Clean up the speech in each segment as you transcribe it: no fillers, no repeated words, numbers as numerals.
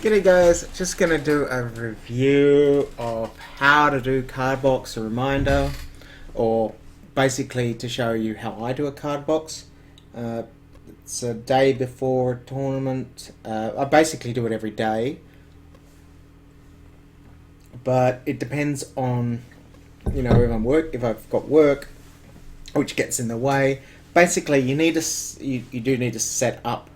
G'day guys, just gonna do a review of how to do Cardbox, a reminder, or basically to show you how I do a Cardbox. It's a day before a tournament. I basically do it every day, but it depends on, if I've got work, which gets in the way. Basically, you do need to set up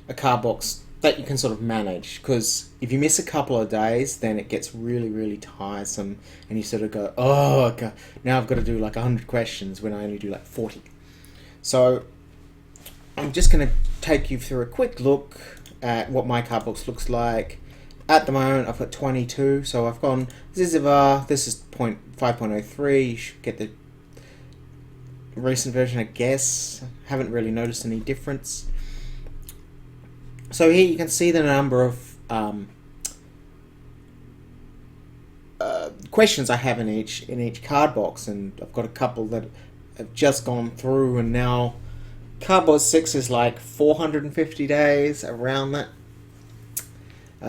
a Cardbox that you can sort of manage, because if you miss a couple of days, then it gets really tiresome, and you sort of go, oh god, now I've got to do like 100 questions when I only do like 40. So I'm just going to take you through a quick look at what my Cardbox looks like. At the moment I've got 22, so I've gone Zyzzyva. This is 5.03. You should get the recent version, I guess. Haven't really noticed any difference. So here you can see the number of questions I have in each Cardbox, and I've got a couple that have just gone through, and now Cardbox 6 is like 450 days, around that.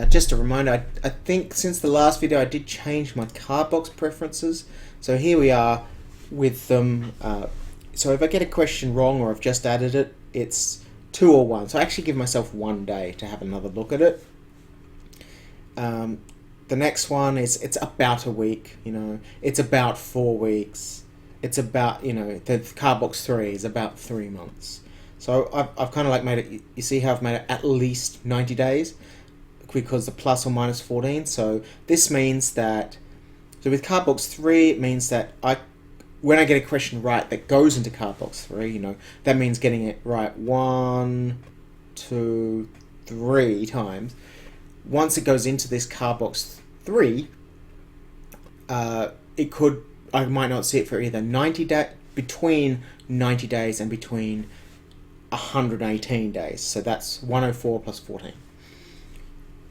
Just a reminder, I think since the last video I did change my Cardbox preferences, so here we are with them. So if I get a question wrong or I've just added it, it's 2 or 1. So I actually give myself 1 day to have another look at it. The next one is, it's about a week, it's about 4 weeks. It's about, the Cardbox 3 is about 3 months. So I've kind of like made it, you see how I've made it at least 90 days, because the plus or minus 14. So this means that, so with Cardbox 3, it means that when I get a question right that goes into Cardbox 3, that means getting it right 1, 2, 3 times. Once it goes into this Cardbox 3, I might not see it for either between 90 days and between 118 days. So that's 104 plus 14.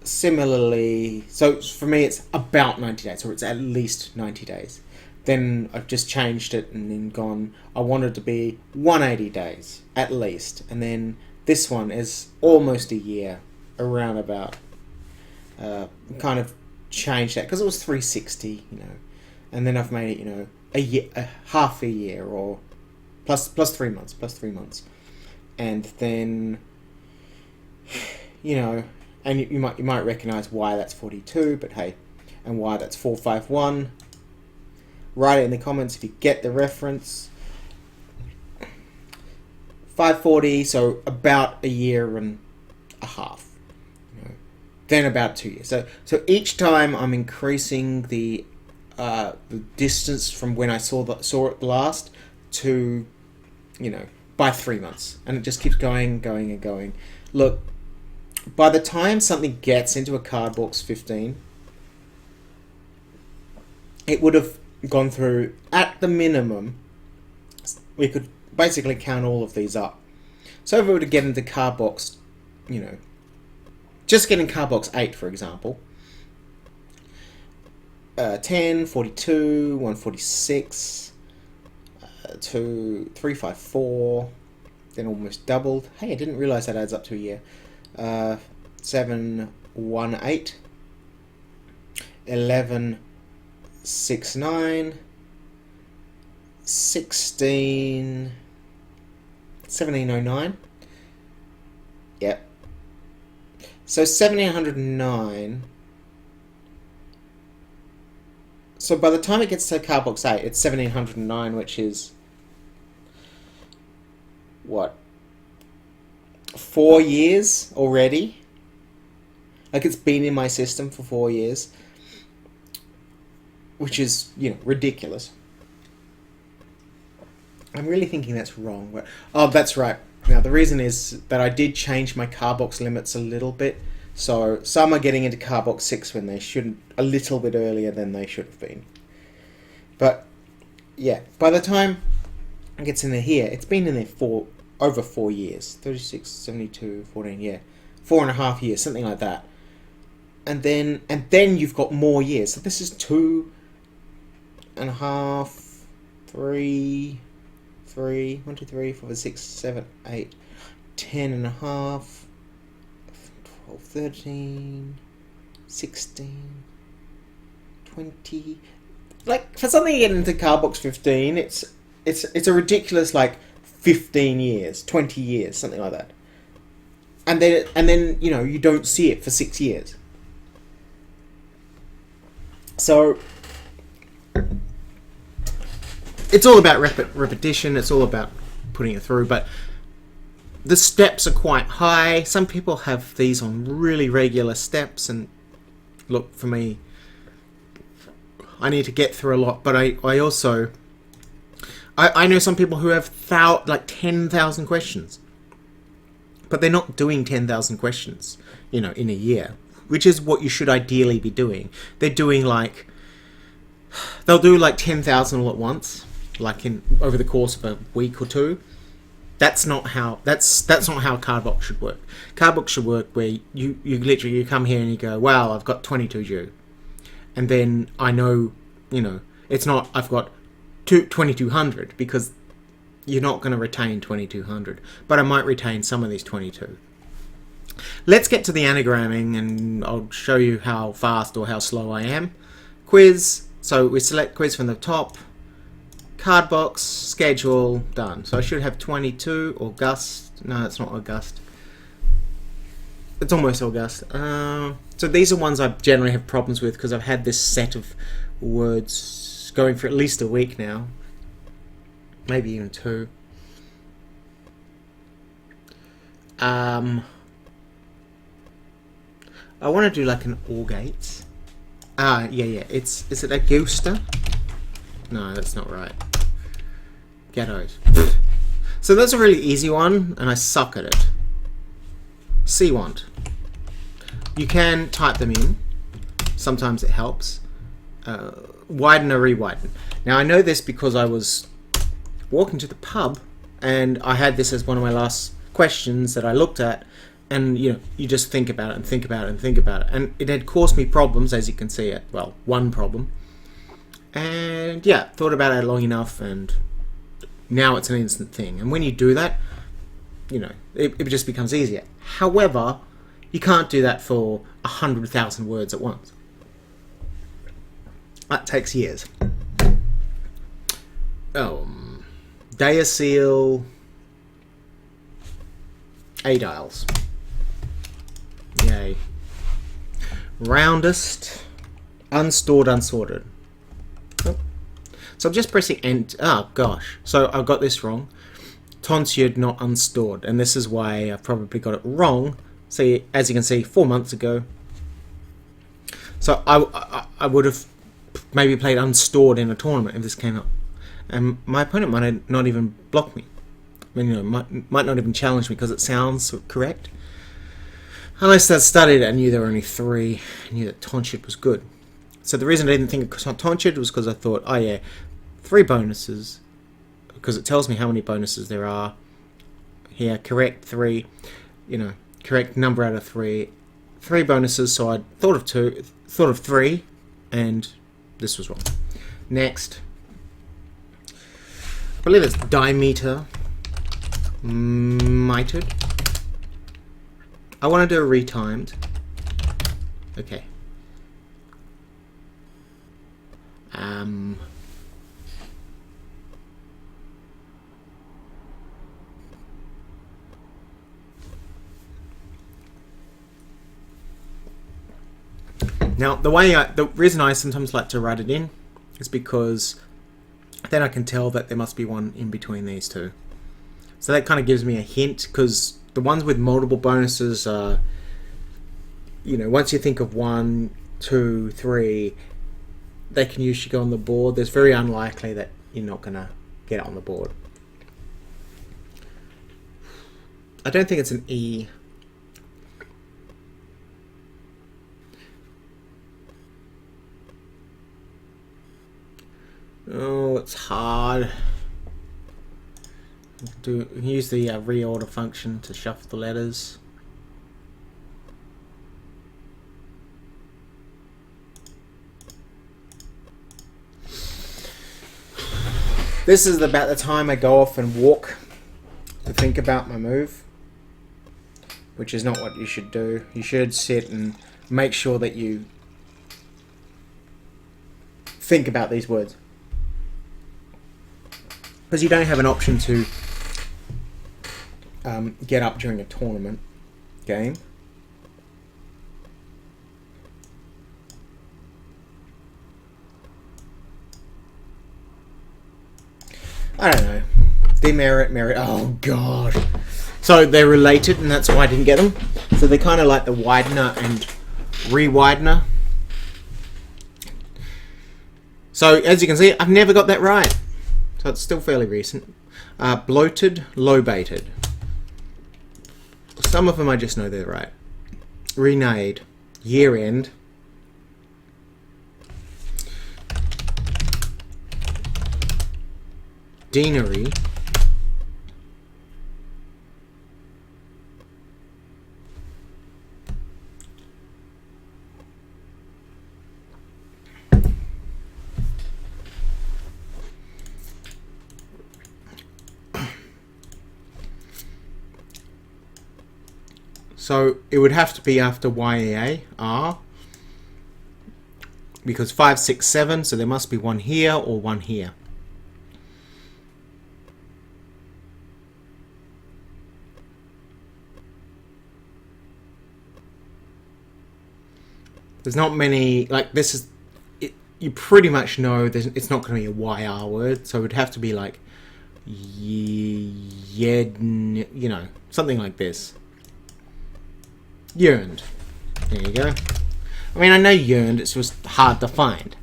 Similarly, so for me it's about 90 days, or it's at least 90 days. Then I've just changed it and then gone, I want it to be 180 days, at least. And then this one is almost a year, around about. Kind of changed that, because it was 360, And then I've made it, a year, half a year, or plus 3 months. And then, and you might recognize why that's 42, but hey, and why that's 451. Write it in the comments if you get the reference. 540, so about a year and a half. Then about 2 years. So each time I'm increasing the distance from when I saw it last to, by 3 months, and it just keeps going. Look, by the time something gets into a Cardbox 15, it would have gone through, at the minimum, we could basically count all of these up. So if we were to get into Cardbox, just getting Cardbox 8, for example, 10, 42, 146, 354, then almost doubled. Hey, I didn't realize that adds up to a year. 718, 11, 69, 16, 1709. Yep. So 1709. So by the time it gets to Cardbox 8, it's 1709, which is what? 4 years already? Like, it's been in my system for 4 years. Which is, ridiculous. I'm really thinking that's wrong. But, oh, that's right. Now, the reason is that I did change my Cardbox limits a little bit. So, some are getting into Cardbox 6 when they shouldn't, a little bit earlier than they should have been. But, yeah, by the time it gets in here, it's been in there for over 4 years. 36, 72, 14, yeah. 4.5 years, something like that. And then you've got more years. So this is 2.5, 3, 1, 2, 3, 4, 5, 6, 7, 8, 10.5, 12, 13, 16, 20. Like, for something to get into Cardbox 15, it's a ridiculous, like, 15 years, 20 years, something like that. And then you know, you don't see it for 6 years. So it's all about repetition. It's all about putting it through. But the steps are quite high. Some people have these on really regular steps. And look, for me, I need to get through a lot. But I also... I know some people who have like 10,000 questions. But they're not doing 10,000 questions, you know, in a year. Which is what you should ideally be doing. They're doing like... They'll do like 10,000 all at once. Like over the course of a week or two. That's not how Cardbox should work. Cardbox should work where you literally you come here and you go, wow, I've got 22 due. And then I know, you know, it's not I've got 2,200 because you're not going to retain 2,200. But I might retain some of these 22. Let's get to the anagramming and I'll show you how fast or how slow I am. Quiz. So we select quiz from the top. Cardbox, schedule, done. So I should have 22, August. No, it's not August. It's almost August. So these are ones I generally have problems with because I've had this set of words going for at least a week now. Maybe even 2. I want to do like an Augate. Yeah. Is it a Gusta? No, that's not right. Ghettoed. So that's a really easy one, and I suck at it. C-want. You can type them in. Sometimes it helps. Widen or rewiden. Now I know this because I was walking to the pub, and I had this as one of my last questions that I looked at, and you know, you just think about it and think about it and think about it, and it had caused me problems, as you can see. Well, one problem. And yeah, thought about it long enough, and now it's an instant thing. And when you do that, you know, it just becomes easier. However, you can't do that for 100,000 words at once. That takes years. Diacetyl adiles. Yay. Roundest, unstored, unsorted. So I'm just pressing Enter. Oh gosh. So I've got this wrong. Tonsured, not unstored. And this is why I've probably got it wrong. See, as you can see, 4 months ago. So I would have maybe played unstored in a tournament if this came up. And my opponent might not even block me. I mean, you know, might not even challenge me because it sounds correct. Unless I studied it and knew there were only 3. I knew that tonsured was good. So the reason I didn't think of tonsured was because I thought, oh yeah, 3 bonuses, because it tells me how many bonuses there are. Here, correct 3, you know, correct number out of 3. 3 bonuses, so I thought of 3, and this was wrong. Next. I believe it's dimeter. Mitered. I want to do a retimed. Okay. Now, the reason I sometimes like to write it in is because then I can tell that there must be one in between these two. So that kind of gives me a hint, because the ones with multiple bonuses are, you know, once you think of 1, 2, 3, they can usually go on the board. There's very unlikely that you're not going to get it on the board. I don't think it's an E. Oh, it's hard. Use the reorder function to shuffle the letters. This is about the time I go off and walk to think about my move. which is not what you should do. You should sit and make sure that you think about these words. Because you don't have an option to get up during a tournament game. I don't know. Demerit, merit. Oh, God. So they're related, and that's why I didn't get them. So they're kind of like the widener and re-widener. So, as you can see, I've never got that right. So it's still fairly recent. Bloated, low-baited. Some of them I just know they're right. Renade. Year-end. Deanery. So it would have to be after YEA, R, because 5, 6, 7, so there must be one here or one here. There's not many, like this is, you pretty much know it's not going to be a YR word, so it would have to be like, you know, something like this. Yearned. There you go. I mean, I know yearned, it's just hard to find.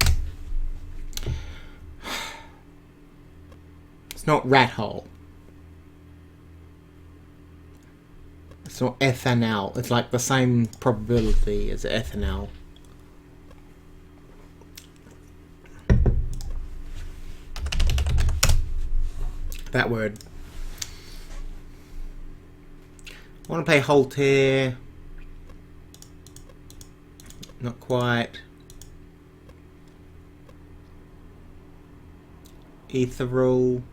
It's not rat hole. It's not ethanol. It's like the same probability as ethanol. That word. I want to play Holter. Not quite. Ethereal.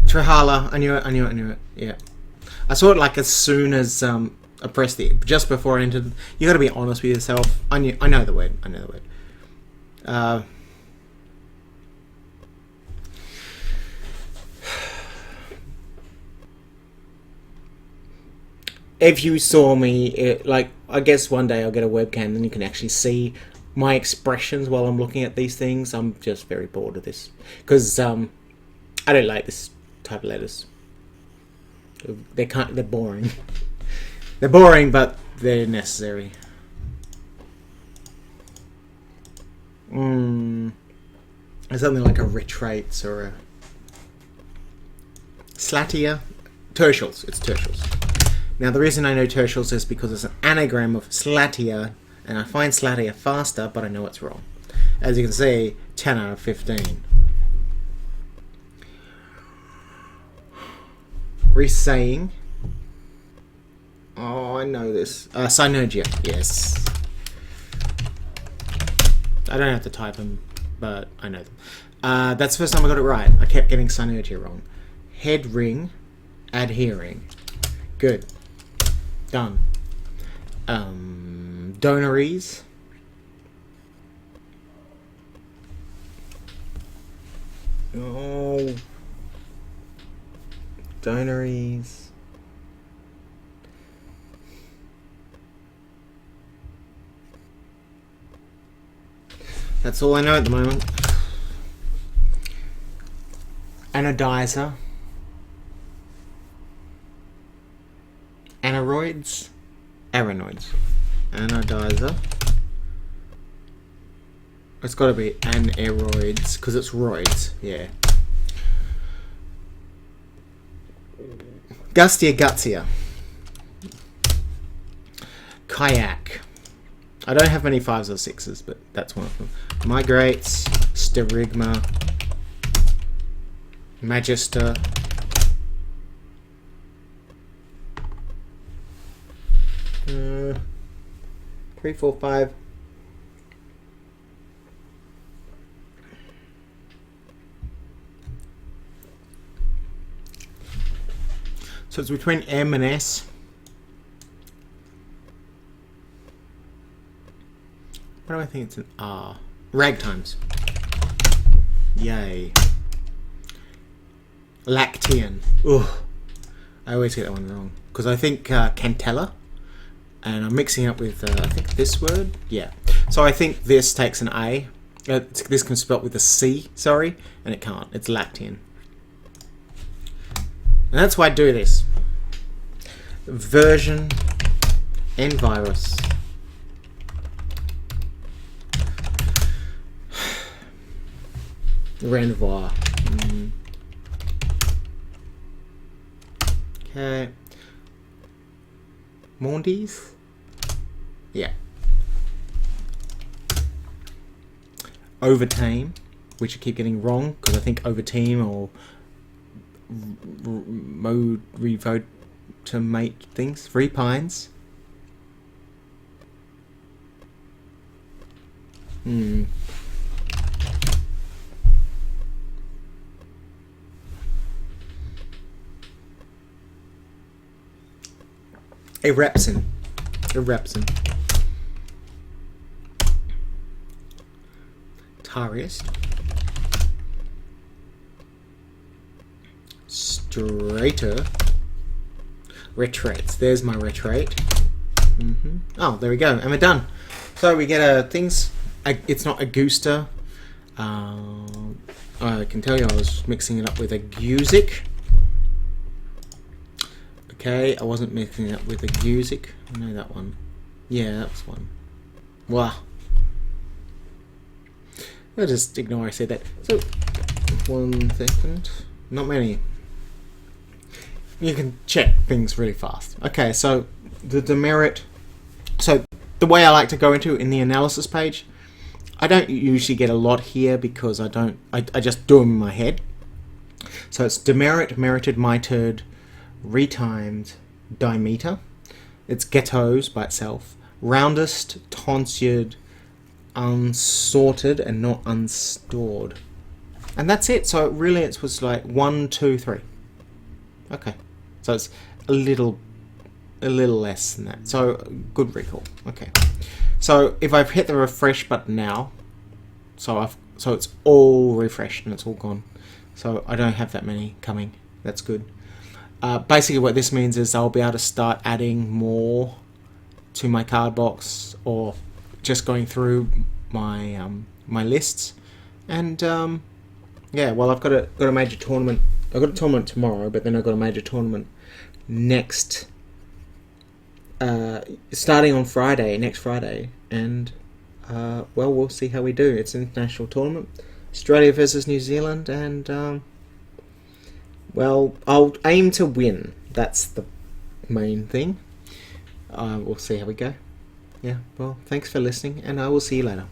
Trihala. I knew it. Yeah. I saw it like as soon as I pressed it, just before I entered. You got to be honest with yourself. I know the word. If you saw me, like, I guess one day I'll get a webcam and you can actually see my expressions while I'm looking at these things. I'm just very bored of this. Because I don't like this type of letters. They're boring. They're boring, but they're necessary. Something like a retraits or a slatia. Tertials. It's tertials. Now, the reason I know tertials is because it's an anagram of slatia, and I find slatia faster, but I know it's wrong. As you can see, 10 out of 15. Resaying. Oh, I know this. Synergia, yes. I don't have to type them, but I know them. That's the first time I got it right. I kept getting synergia wrong. Head ring, adhering. Good. Done. Donories. Oh. Donories. That's all I know at the moment. Anodizer. Aneroids. Aranoids. Anodizer. It's got to be aneroids because it's roids. Yeah. Gustia. Kayak. I don't have many 5s or 6s, but that's one of them. Migrates. Sterigma. Magister. 3, 4, 5. So it's between M and S. What do I think it's an R? Ragtimes. Yay. Lactean. Ugh. I always get that one wrong. Because I think Cantella. And I'm mixing up with, I think this word. Yeah. So I think this takes an A. This can spell with a C, sorry. And it can't. It's Lactean. And that's why I do this. Version and virus. Renvoir. Okay. Mondes? Yeah. Overtame, which I keep getting wrong because I think overtame or mode revotamate things. Repines. Erepsin. Tarius. Strater. Retrates. There's my retrate. Oh, there we go. And we're done. So we get things. It's not Augusta. I can tell you I was mixing it up with a Gusic. Okay, I wasn't mixing it up with a Gusic. I know that one. Yeah, that was one. Wow. I'll just ignore I said that. So, 1 second. Not many. You can check things really fast. Okay, so the demerit. So the way I like to go into in the analysis page, I don't usually get a lot here because I just do them in my head. So it's demerit, merited, mitered, retimed, dimeter. It's ghettos by itself. Roundest, tonsured, unsorted, and not unstored. And that's it. So really it was like 1, 2, 3. Okay. So it's a little less than that. So good recall. Okay. So if I've hit the refresh button now, so it's all refreshed and it's all gone. So I don't have that many coming. That's good. Basically what this means is I'll be able to start adding more to my card box or just going through my my lists. And yeah, well I've got a major tournament. I've got a tournament tomorrow, but then I've got a major tournament next starting on Friday, next Friday, and well, we'll see how we do. It's an international tournament, Australia versus New Zealand, and well, I'll aim to win. That's the main thing. We'll see how we go. Yeah, well, thanks for listening, and I will see you later.